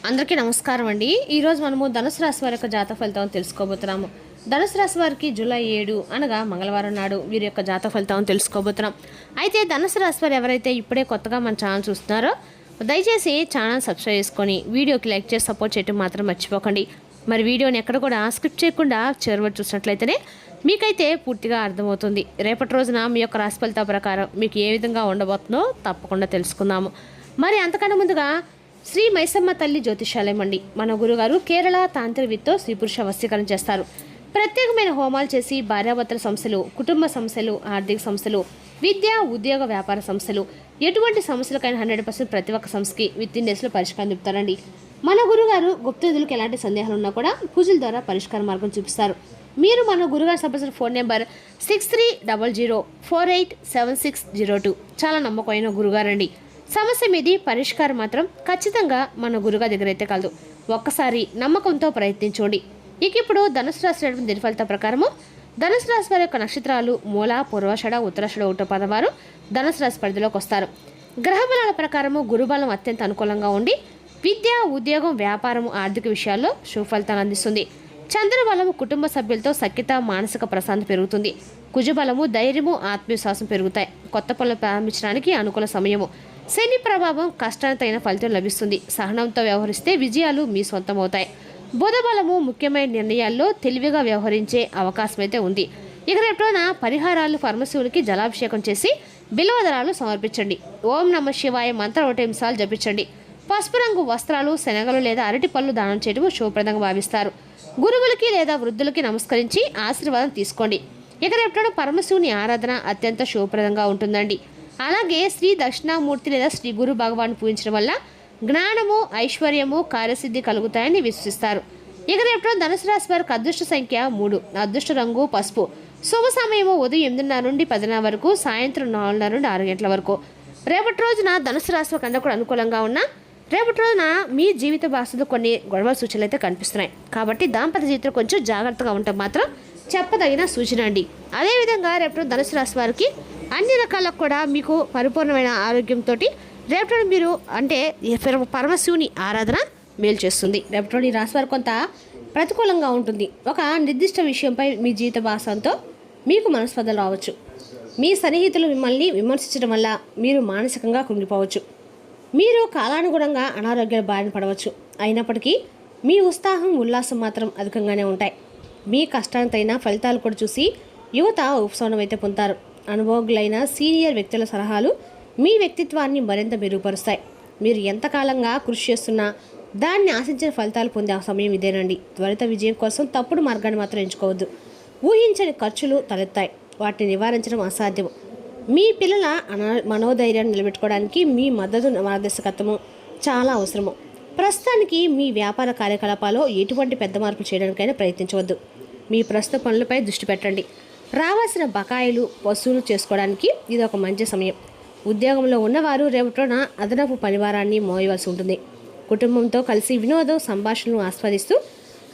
అందరికీ నమస్కారం అండి. ఈరోజు మనము ధనుసు రాశి వారి యొక్క జాతక ఫలితాలను తెలుసుకోబోతున్నాము. ధనుసు రాశి వారికి జూలై 7 అనగా మంగళవారం నాడు వీరి యొక్క జాతక ఫలితాలను తెలుసుకోబోతున్నాం. అయితే ధనుసు రాశి వారు ఎవరైతే ఇప్పుడే కొత్తగా మన ఛానల్ చూస్తున్నారో దయచేసి ఛానల్ సబ్స్క్రైబ్ చేసుకొని వీడియోకి లైక్ చేసి సపోర్ట్ చేయడం మాత్రం మర్చిపోకండి. మరి వీడియోని ఎక్కడ కూడా స్కిప్ చేయకుండా చివరి వరకు చూసినట్లయితేనే మీకైతే పూర్తిగా అర్థమవుతుంది. రేపటి రోజున మీ యొక్క రాశి ఫలితాల ప్రకారం మీకు ఏ విధంగా ఉండబోతుందో తప్పకుండా తెలుసుకుందాము. మరి అంతకన్నా ముందుగా శ్రీ మైసమ్మ తల్లి జ్యోతిషాలయం అండి. మన గురుగారు కేరళ తాంత్రికతో స్త్రీ పురుష వశీకరణ చేస్తారు. ప్రత్యేకమైన హోమాలు చేసి భార్యాభర్తల సమస్యలు, కుటుంబ సమస్యలు, ఆర్థిక సమస్యలు, విద్య, ఉద్యోగ, వ్యాపార సమస్యలు, ఎటువంటి సమస్యలకైనా 100% ప్రతి ఒక్క సమస్యకి విత్-ఇన్ డేస్లో పరిష్కారం చెప్తారండి. మన గురుగారు గుప్తనిధులకు ఎలాంటి సందేహాలు ఉన్నా కూడా పూజల ద్వారా పరిష్కార మార్గం చూపిస్తారు. మీరు మన గురుగారు సంబంధించిన ఫోన్ నెంబర్ 6300487602. చాలా నమ్మకమైన గురుగారండి. సమస్య మీది పరిష్కారం మాత్రం ఖచ్చితంగా మన గురుగారి దగ్గర అయితే కలదు. ఒక్కసారి నమ్మకంతో ప్రయత్నించండి. ఇక ఇప్పుడు ధనుసు రాశి దిన ఫలిత ప్రకారము ధనుసు రాశి వారి యొక్క నక్షత్రాలు మూల, పూర్వాషాఢ, ఉత్తరాషాఢ, ఒకటో పదం వారు ధనుసు రాశి పరిధిలోకి వస్తారు. గ్రహబలాల ప్రకారము గురుబలం అత్యంత అనుకూలంగా ఉండి విద్య, ఉద్యోగం, వ్యాపారము, ఆర్థిక విషయాల్లో శుభ ఫలితాలు అందిస్తుంది. చంద్రబలము కుటుంబ సభ్యులతో సఖ్యత, మానసిక ప్రశాంతత పెరుగుతుంది. కుజబలము ధైర్యము, ఆత్మవిశ్వాసం పెరుగుతాయి. కొత్త పనులు ప్రారంభించడానికి అనుకూల సమయము. శని ప్రభావం కష్టానికి తగిన ఫలితం లభిస్తుంది. సహనంతో వ్యవహరిస్తే విజయాలు మీ సొంతమవుతాయి. బుధబలము ముఖ్యమైన నిర్ణయాల్లో తెలివిగా వ్యవహరించే అవకాశం అయితే ఉంది. ఇక రేపున పరిహారాలు పరమశివునికి జలాభిషేకం చేసి బిల్వదళాలు సమర్పించండి. ఓం నమ శివాయ మంత్ర 1 నిమిషాలు జపించండి. పసుపు రంగు వస్త్రాలు, శనగలు లేదా అరటి పళ్ళు దానం చేయడం శుభప్రదంగా భావిస్తారు. గురువులకి లేదా వృద్ధులకి నమస్కరించి ఆశీర్వాదం తీసుకోండి. ఇక రేపున పరమశివుని ఆరాధన అత్యంత శుభప్రదంగా ఉంటుందండి. అలాగే శ్రీ దక్షిణామూర్తి లేదా శ్రీ గురు భగవాన్ పూజించడం వల్ల జ్ఞానము, ఐశ్వర్యము, కార్యసిద్ధి కలుగుతాయని విశ్వసిస్తారు. ఇక రేపు ధనుసు రాశి వారికి అదృష్ట సంఖ్య 3, అదృష్ట రంగు పసుపు. శుభ సమయము ఉదయం 8:30 నుండి 10:00 వరకు, సాయంత్రం 4:30 నుండి 6 గంటల వరకు. రేపటి రోజున ధనుసు రాశి వారికి అందరూ కూడా అనుకూలంగా ఉన్న రేపటి రోజున మీ జీవిత భాషలో కొన్ని గొడవ సూచనలు అయితే కనిపిస్తున్నాయి. కాబట్టి దాంపత్య జీవితంలో కొంచెం జాగ్రత్తగా ఉంటే మాత్రం చెప్పదగిన సూచన అండి. అదేవిధంగా రేపు ధనుసు రాశి వారికి అన్ని రకాలకు కూడా మీకు పరిపూర్ణమైన ఆరోగ్యంతో రేపటి మీరు అంటే పరమశివుని ఆరాధన మేలు చేస్తుంది. రేపటి రాశి వారు కొంత ప్రతికూలంగా ఉంటుంది. ఒక నిర్దిష్ట విషయంపై మీ జీవిత భాషంతో మీకు మనస్పర్ధలు రావచ్చు. మీ సన్నిహితులు మిమ్మల్ని విమర్శించడం వల్ల మీరు మానసికంగా కృంగిపోవచ్చు. మీరు కాలానుగుణంగా అనారోగ్యాల బారిన పడవచ్చు. అయినప్పటికీ మీ ఉత్సాహం, ఉల్లాసం మాత్రం అధికంగానే ఉంటాయి. మీ కష్టానికి తగిన ఫలితాలు కూడా చూసి యువత ఉపశమనం అయితే పొందుతారు. అనుభవజ్ఞులైన సీనియర్ వ్యక్తుల సలహాలు మీ వ్యక్తిత్వాన్ని మరింత మెరుగుపరుస్తాయి. మీరు ఎంతకాలంగా కృషి చేస్తున్నా దాన్ని ఆశించిన ఫలితాలు పొందే సమయం ఇదేనండి. త్వరిత విజయం కోసం తప్పుడు మార్గాన్ని మాత్రం ఎంచుకోవద్దు. ఊహించని ఖర్చులు తలెత్తాయి. వాటిని నివారించడం అసాధ్యం. మీ పిల్లల మనోధైర్యాన్ని నిలబెట్టుకోవడానికి మీ మద్దతు, మార్గదర్శకత్వము చాలా అవసరము. ప్రస్తుతానికి మీ వ్యాపార కార్యకలాపాల్లో ఎటువంటి పెద్ద మార్పులు చేయడానికైనా ప్రయత్నించవద్దు. మీ ప్రస్తుత పనులపై దృష్టి పెట్టండి. రావాల్సిన బకాయిలు వసూలు చేసుకోవడానికి ఇది ఒక మంచి సమయం. ఉద్యోగంలో ఉన్నవారు రేపటిన అదనపు పనివారాన్ని మోయవలసి ఉంటుంది. కుటుంబంతో కలిసి వినోదం, సంభాషణను ఆస్వాదిస్తూ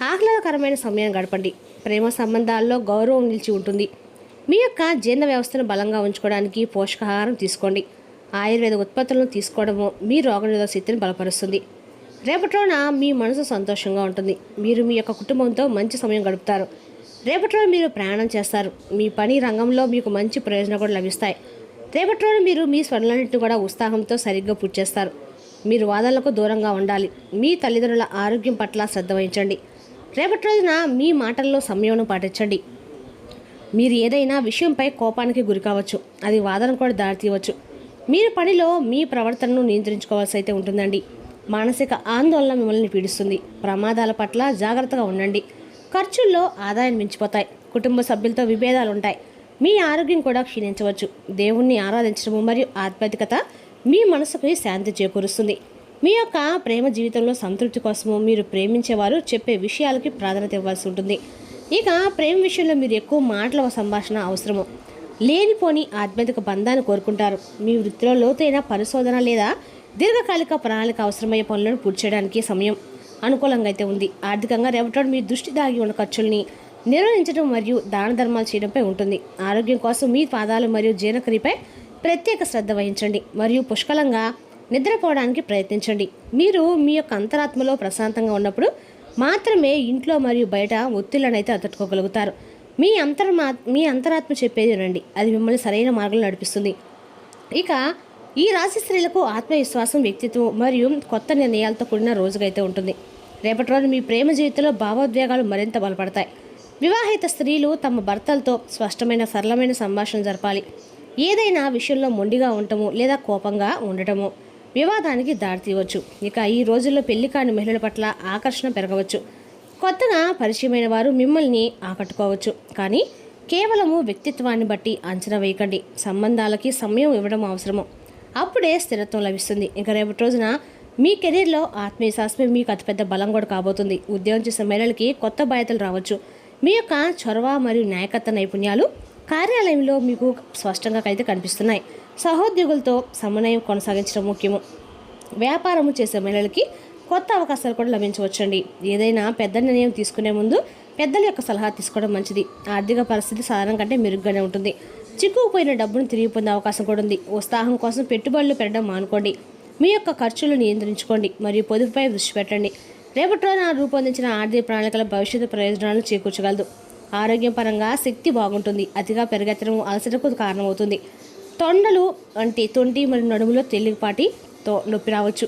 ఆహ్లాదకరమైన సమయాన్ని గడపండి. ప్రేమ సంబంధాల్లో గౌరవం నిలిచి ఉంటుంది. మీ యొక్క జీర్ణ వ్యవస్థను బలంగా ఉంచుకోవడానికి పోషకాహారం తీసుకోండి. ఆయుర్వేద ఉత్పత్తులను తీసుకోవడము మీ రోగనిరోధక శక్తిని బలపరుస్తుంది. రేపటిన మీ మనసు సంతోషంగా ఉంటుంది. మీరు మీ యొక్క కుటుంబంతో మంచి సమయం గడుపుతారు. రేపటి రోజు మీరు ప్రయాణం చేస్తారు. మీ పని రంగంలో మీకు మంచి ప్రయోజనం కూడా లభిస్తాయి. రేపటి రోజు మీరు మీ స్వరాలన్నింటినీ కూడా ఉత్సాహంతో సరిగ్గా పూర్తి చేస్తారు. మీరు వాదనలకు దూరంగా ఉండాలి. మీ తల్లిదండ్రుల ఆరోగ్యం పట్ల శ్రద్ధ వహించండి. రేపటి రోజున మీ మాటల్లో సంయమనం పాటించండి. మీరు ఏదైనా విషయంపై కోపానికి గురి కావచ్చు. అది వాదన కూడా దారితీయవచ్చు. మీరు పనిలో మీ ప్రవర్తనను నియంత్రించుకోవాల్సి అయితే ఉంటుందండి. మానసిక ఆందోళన మిమ్మల్ని పీడిస్తుంది. ప్రమాదాల పట్ల జాగ్రత్తగా ఉండండి. ఖర్చుల్లో ఆదాయం మించిపోతాయి. కుటుంబ సభ్యులతో విభేదాలు ఉంటాయి. మీ ఆరోగ్యం కూడా క్షీణించవచ్చు. దేవుణ్ణి ఆరాధించడము మరియు ఆధ్యాత్మికత మీ మనసుకు శాంతి చేకూరుస్తుంది. మీ యొక్క ప్రేమ జీవితంలో సంతృప్తి కోసము మీరు ప్రేమించేవారు చెప్పే విషయాలకి ప్రాధాన్యత ఇవ్వాల్సి ఉంటుంది. ఇక ప్రేమ విషయంలో మీరు ఎక్కువ మాటల సంభాషణ అవసరము. లేనిపోని ఆధ్యాత్మిక బంధాన్ని కోరుకుంటారు. మీ వృత్తిలో లోతైన పరిశోధన లేదా దీర్ఘకాలిక ప్రణాళిక అవసరమయ్యే పనులను పూర్తి చేయడానికి సమయం అనుకూలంగా అయితే ఉంది. ఆర్థికంగా రేపటి మీ దృష్టి దాగి ఉన్న ఖర్చుల్ని నిర్వహించడం మరియు దాన ధర్మాలు చేయడంపై ఉంటుంది. ఆరోగ్యం కోసం మీ పాదాలు మరియు జీర్ణక్రియపై ప్రత్యేక శ్రద్ధ వహించండి మరియు పుష్కలంగా నిద్రపోవడానికి ప్రయత్నించండి. మీరు మీ యొక్క అంతరాత్మలో ప్రశాంతంగా ఉన్నప్పుడు మాత్రమే ఇంట్లో మరియు బయట ఒత్తిళ్లనైతే తట్టుకోగలుగుతారు. మీ అంతరాత్మ చెప్పేది వినండి, అది మిమ్మల్ని సరైన మార్గంలో నడిపిస్తుంది. ఇక ఈ రాశి స్త్రీలకు ఆత్మవిశ్వాసం, వ్యక్తిత్వం మరియు కొత్త నిర్ణయాలతో కూడిన రోజుగైతే ఉంటుంది. రేపటి రోజు మీ ప్రేమ జీవితంలో భావోద్వేగాలు మరింత బలపడతాయి. వివాహిత స్త్రీలు తమ భర్తలతో స్పష్టమైన సరళమైన సంభాషణ జరపాలి. ఏదైనా విషయంలో మొండిగా ఉండటము లేదా కోపంగా ఉండటము వివాదానికి దారితీయవచ్చు. ఇక ఈ రోజుల్లో పెళ్లి కాని మహిళల పట్ల ఆకర్షణ పెరగవచ్చు. కొత్తగా పరిచయమైన వారు మిమ్మల్ని ఆకట్టుకోవచ్చు. కానీ కేవలము వ్యక్తిత్వాన్ని బట్టి అంచనా వేయకండి. సంబంధాలకి సమయం ఇవ్వడం అవసరము. అప్పుడే స్థిరత్వం లభిస్తుంది. ఇక రేపటి రోజున మీ కెరీర్లో ఆత్మవిశ్వాసమే మీకు అతిపెద్ద బలం కూడా కాబోతుంది. ఉద్యోగం చేసే మహిళలకి కొత్త బాధ్యతలు రావచ్చు. మీ యొక్క చొరవ మరియు నాయకత్వ నైపుణ్యాలు కార్యాలయంలో మీకు స్పష్టంగా అయితే కనిపిస్తున్నాయి. సహోద్యోగులతో సమన్వయం కొనసాగించడం ముఖ్యము. వ్యాపారము చేసే మహిళలకి కొత్త అవకాశాలు కూడా లభించవచ్చండి. ఏదైనా పెద్ద నిర్ణయం తీసుకునే ముందు పెద్దల యొక్క సలహా తీసుకోవడం మంచిది. ఆర్థిక పరిస్థితి సాధారణ కంటే మెరుగ్గానే ఉంటుంది. చిక్కుకుపోయిన డబ్బును తిరిగి పొందే అవకాశం కూడా ఉంది. ఉత్సాహం కోసం పెట్టుబడులు పెట్టడం మానుకోండి. మీ యొక్క ఖర్చులు నియంత్రించుకోండి మరియు పొదుపుపై దృష్టి పెట్టండి. రేపటి రోజున రూపొందించిన ఆర్థిక ప్రణాళికల భవిష్యత్తు ప్రయోజనాలను చేకూర్చగలదు. ఆరోగ్యం పరంగా శక్తి బాగుంటుంది. అతిగా పెరిగెత్తడం అలసటకు కారణమవుతుంది. తొండలు అంటే తొంటి మరియు నడుములో తేలికపాటితో నొప్పి రావచ్చు.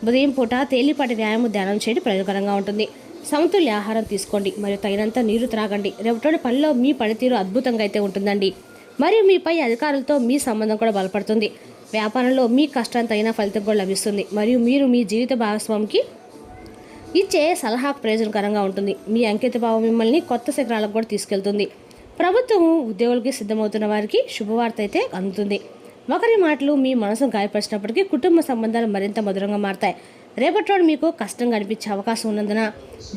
ఉదయం పూట తేలిపాటి వ్యాయామం ధ్యానం చేయడం ప్రయోజనకరంగా ఉంటుంది. సమతుల్య ఆహారం తీసుకోండి మరియు తగినంత నీరు త్రాగండి. రేపటి పనిలో మీ పనితీరు అద్భుతంగా అయితే ఉంటుందండి. మరియు మీపై అధికారులతో మీ సంబంధం కూడా బలపడుతుంది. వ్యాపారంలో మీ కష్టానికి తగిన ఫలితం కూడా లభిస్తుంది మరియు మీరు మీ జీవిత భాగస్వామికి ఇచ్చే సలహాకు ప్రయోజనకరంగా ఉంటుంది. మీ అంకిత భావం మిమ్మల్ని కొత్త శిఖరాలకు కూడా తీసుకెళ్తుంది. ప్రభుత్వం ఉద్యోగులకి సిద్ధమవుతున్న వారికి శుభవార్త అయితే అందుతుంది. ఒకరి మాటలు మీ మనసును గాయపరిచినప్పటికీ కుటుంబ సంబంధాలు మరింత మధురంగా మారతాయి. రేపటి రోజు మీకు కష్టంగా అనిపించే అవకాశం ఉన్నందున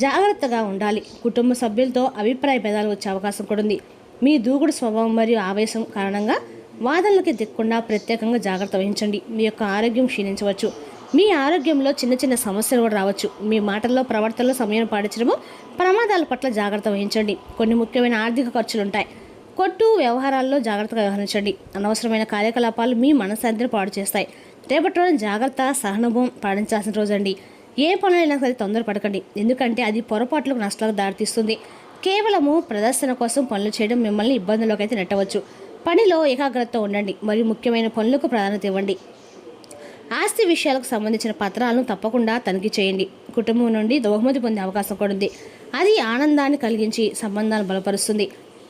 జాగ్రత్తగా ఉండాలి. కుటుంబ సభ్యులతో అభిప్రాయ భేదాలు వచ్చే అవకాశం కూడా ఉంది. మీ దూకుడు స్వభావం మరియు ఆవేశం కారణంగా వాదనలకి దిక్కకుండా ప్రత్యేకంగా జాగ్రత్త వహించండి. మీ యొక్క ఆరోగ్యం క్షీణించవచ్చు. మీ ఆరోగ్యంలో చిన్న చిన్న సమస్యలు కూడా రావచ్చు. మీ మాటల్లో ప్రవర్తనలో సమయం పాటించడము, ప్రమాదాల పట్ల జాగ్రత్త వహించండి. కొన్ని ముఖ్యమైన ఆర్థిక ఖర్చులు ఉంటాయి. కొట్టు వ్యవహారాల్లో జాగ్రత్తగా వ్యవహరించండి. అనవసరమైన కార్యకలాపాలు మీ మనశ్శాంతిని పాడు చేస్తాయి. రేపటి రోజు జాగ్రత్త, సహనభం పాటించాల్సిన రోజు అండి. ఏ పనులైనా సరే తొందరపడకండి, ఎందుకంటే అది పొరపాట్లకు నష్టాలకు దారితీస్తుంది. కేవలము ప్రదర్శన కోసం పనులు చేయడం మిమ్మల్ని ఇబ్బందుల్లోకి అయితే నెట్టవచ్చు. పనిలో ఏకాగ్రతతో ఉండండి మరియు ముఖ్యమైన పనులకు ప్రాధాన్యత ఇవ్వండి. ఆస్తి విషయాలకు సంబంధించిన పత్రాలను తప్పకుండా తనిఖీ చేయండి. కుటుంబం నుండి బహుమతి పొందే అవకాశం కూడా ఉంది. అది ఆనందాన్ని కలిగించి సంబంధాలను బలపరుస్తుంది.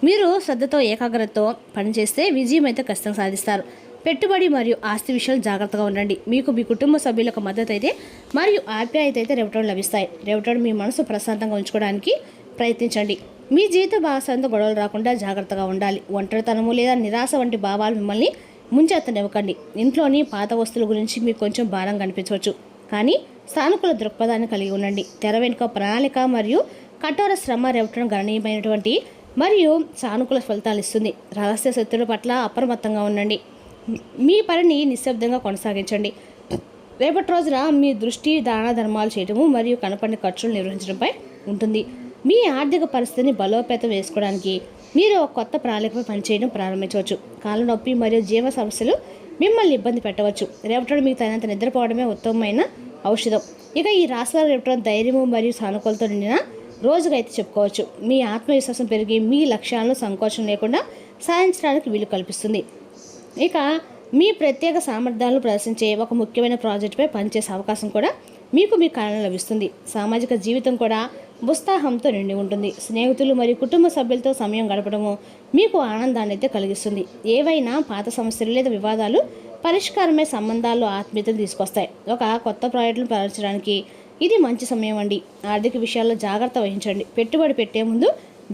మీరు శ్రద్ధతో ఏకాగ్రతతో పనిచేస్తే విజయం అయితే ఖచ్చితంగా సాధిస్తారు. పెట్టుబడి మరియు ఆస్తి విషయాలు జాగ్రత్తగా ఉండండి. మీకు మీ కుటుంబ సభ్యులకు మద్దతు అయితే మరియు ఆప్యాయత అయితే రేపటి లభిస్తాయి. రేపటి మీ మనసు ప్రశాంతంగా ఉంచుకోవడానికి ప్రయత్నించండి. మీ జీవిత భాగస్వామితో గొడవలు రాకుండా జాగ్రత్తగా ఉండాలి. ఒంటరితనము లేదా నిరాశ వంటి భావాలు మిమ్మల్ని ముంచెత్తనివ్వకండి. ఇంట్లోని పాత వస్తువుల గురించి మీకు కొంచెం భారం కనిపించవచ్చు, కానీ సానుకూల దృక్పథాన్ని కలిగి ఉండండి. తెర వెనుక ప్రణాళిక మరియు కఠోర శ్రమ రేపటి గణనీయమైనటువంటి మరియు సానుకూల ఫలితాలు ఇస్తుంది. రహస్య శత్రువుల పట్ల అప్రమత్తంగా ఉండండి. మీ పనిని నిశ్శబ్దంగా కొనసాగించండి. రేపటి రోజున మీ దృష్టి దాన ధర్మాలు చేయడము మరియు కనపడిన ఖర్చులు నిర్వహించడంపై ఉంటుంది. మీ ఆర్థిక పరిస్థితిని బలోపేతం వేసుకోవడానికి మీరు ఒక కొత్త ప్రణాళికపై పనిచేయడం ప్రారంభించవచ్చు. కాళ్ళ నొప్పి మరియు జీవ సమస్యలు మిమ్మల్ని ఇబ్బంది పెట్టవచ్చు. రేపటి మీకు తగినంత నిద్రపోవడమే ఉత్తమమైన ఔషధం. ఇక ఈ రాశిలో రేపటి ధైర్యము మరియు సానుకూలతో నిండిన రోజుగా అయితే చెప్పుకోవచ్చు. మీ ఆత్మవిశ్వాసం పెరిగి మీ లక్ష్యాలను సంకోచం లేకుండా సాధించడానికి వీలు కల్పిస్తుంది. ఇక మీ ప్రత్యేక సామర్థ్యాలను ప్రదర్శించే ఒక ముఖ్యమైన ప్రాజెక్టుపై పనిచేసే అవకాశం కూడా మీకు మీ కారణం లభిస్తుంది. సామాజిక జీవితం కూడా ఉత్సాహంతో నిండి ఉంటుంది. స్నేహితులు మరియు కుటుంబ సభ్యులతో సమయం గడపడము మీకు ఆనందాన్ని అయితే కలిగిస్తుంది. ఏవైనా పాత సమస్యలు లేదా వివాదాలు పరిష్కారమే సంబంధాల్లో ఆత్మీయతలు తీసుకొస్తాయి. ఒక కొత్త ప్రాజెక్టులను ప్రారంభించడానికి ఇది మంచి సమయం అండి. ఆర్థిక విషయాల్లో జాగ్రత్త వహించండి. పెట్టుబడి పెట్టే ముందు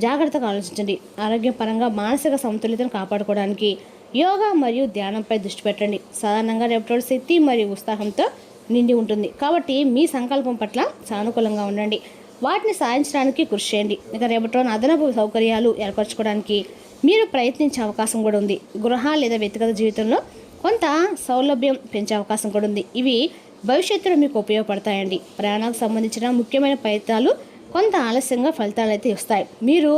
జాగ్రత్తగా ఆలోచించండి. ఆరోగ్యపరంగా మానసిక సమతుల్యతను కాపాడుకోవడానికి యోగా మరియు ధ్యానంపై దృష్టి పెట్టండి. సాధారణంగా రేపటి శక్తి మరియు ఉత్సాహంతో నిండి ఉంటుంది. కాబట్టి మీ సంకల్పం పట్ల సానుకూలంగా ఉండండి. వాటిని సాధించడానికి కృషి చేయండి. ఇక రేపటి రోజున అదనపు సౌకర్యాలు ఏర్పరచుకోవడానికి మీరు ప్రయత్నించే అవకాశం కూడా ఉంది. గృహ లేదా వ్యక్తిగత జీవితంలో కొంత సౌలభ్యం పెంచే అవకాశం కూడా ఉంది. ఇవి భవిష్యత్తులో మీకు ఉపయోగపడతాయండి. ప్రయాణాలకు సంబంధించిన ముఖ్యమైన ప్రయత్నాలు కొంత ఆలస్యంగా ఫలితాలు అయితే ఇస్తాయి. మీరు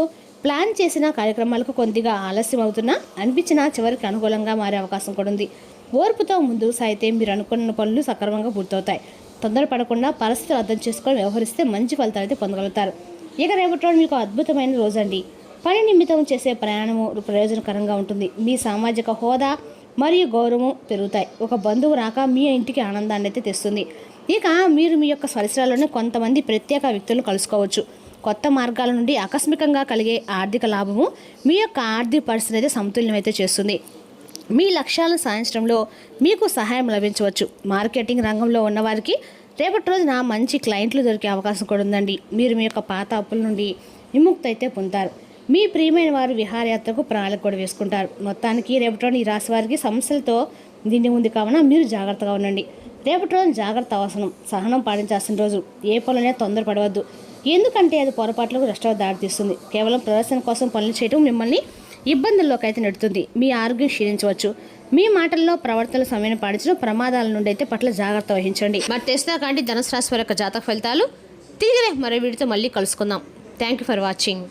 ప్లాన్ చేసిన కార్యక్రమాలకు కొద్దిగా ఆలస్యం అవుతున్నా అనిపించినా చివరికి అనుకూలంగా మారే అవకాశం కూడా ఉంది. ఓర్పుతో ముందుకు సాగితే మీరు అనుకున్న పనులు సక్రమంగా పూర్తవుతాయి. తొందరపడకుండా పరిస్థితులు అర్థం చేసుకొని వ్యవహరిస్తే మంచి ఫలితాలు అయితే పొందగలుగుతారు. ఇక రేపటి రోజు మీకు అద్భుతమైన రోజండి. పని నిమిత్తం చేసే ప్రయాణము ప్రయోజనకరంగా ఉంటుంది. మీ సామాజిక హోదా మరియు గౌరవం పెరుగుతాయి. ఒక బంధువు రాక మీ ఇంటికి ఆనందాన్ని అయితే తెస్తుంది. ఇక మీరు మీ యొక్క పరిసరాల్లోనే కొంతమంది ప్రత్యేక వ్యక్తులను కలుసుకోవచ్చు. కొత్త మార్గాల నుండి ఆకస్మికంగా కలిగే ఆర్థిక లాభము మీ యొక్క ఆర్థిక పరిస్థితిని అయితే సమతుల్యం అయితే చేస్తుంది. మీ లక్ష్యాలను సాధించడంలో మీకు సహాయం లభించవచ్చు. మార్కెటింగ్ రంగంలో ఉన్నవారికి రేపటి రోజున మంచి క్లయింట్లు దొరికే అవకాశం కూడా ఉందండి. మీరు మీ యొక్క పాత అప్పుల నుండి విముక్తి అయితే పొందుతారు. మీ ప్రియమైన వారు విహారయాత్రకు ప్రణాళిక కూడా వేసుకుంటారు. మొత్తానికి రేపటి రోజు ఈ రాశి వారికి సమస్యలతో నిండి ఉంది కావున మీరు జాగ్రత్తగా ఉండండి. రేపటి రోజు జాగ్రత్త అవసరం. సహనం పాటించాల్సిన రోజు. ఏ పనులనే తొందరపడవద్దు, ఎందుకంటే అది పొరపాట్లకు నష్టాలకు దారితీస్తుంది. కేవలం ప్రదర్శన కోసం పనులు చేయడం మిమ్మల్ని ఇబ్బందుల్లోకి అయితే నెడుతుంది. మీ ఆరోగ్యం క్షీణించవచ్చు. మీ మాటల్లో ప్రవర్తన సమయం పాటించడం ప్రమాదాల నుండి అయితే పట్ల జాగ్రత్త వహించండి. మరి తెలిసినా కానీ ధనుసు రాశి వారి యొక్క జాతక ఫలితాలు తిరిగి మరో వీడితో మళ్ళీ కలుసుకుందాం. Thank you for watching.